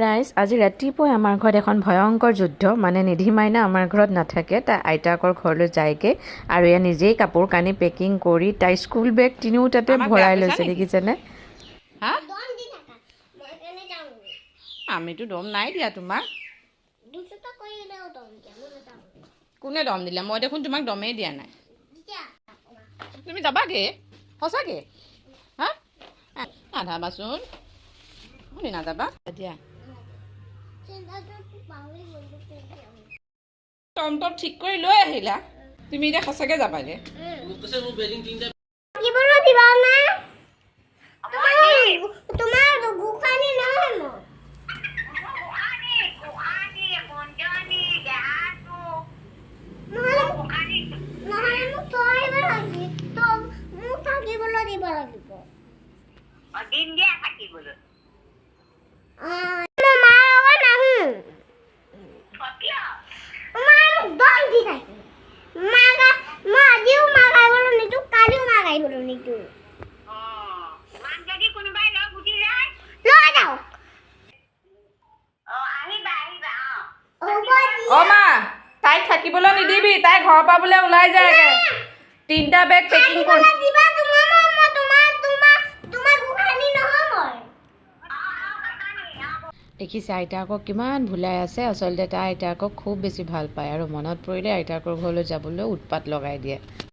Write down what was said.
ৰাইজ আজি ৰাতিপুৱাই আমাৰ ঘৰত এখন ভয়ংকৰ যুদ্ধ মানে নিধি মাইনা আমাৰ ঘৰত নাথাকে তাই আইতাকৰ ঘৰলৈ যায়গৈ আৰু এয়া নিজেই কাপোৰ কানি পেকিং কৰি তাই স্কুল বেগ তিনিও তাতে ভৰাই লৈছে দেখিছেনে হা আমিতো দম নাই দিয়া তোমাক কোনে দম দিলে মই দেখোন তোমাক দমেই দিয়া নাই তুমি যাবাগে সঁচাকে হা নাযাবাচোন শুনি নাযাবা দিয়া টমটম ঠিক কৰি লৈ আহিলা তুমি এতিয়া সঁচাকে যাবাগে তাইক থাকিবলৈ নিদিবি তাই ঘৰৰ পৰা বোলে ওলাই যায়গে 3টা বেগ পেকিং কৰি দেখিছে আইতাকক কিমান ভুলাই আছে আচলতে তাই আইতাকক খুব বেছি ভাল পায় আৰু মনত পৰিলে আইতাকৰ ঘৰলৈ যাবলৈ উৎপাত লগাই দিয়ে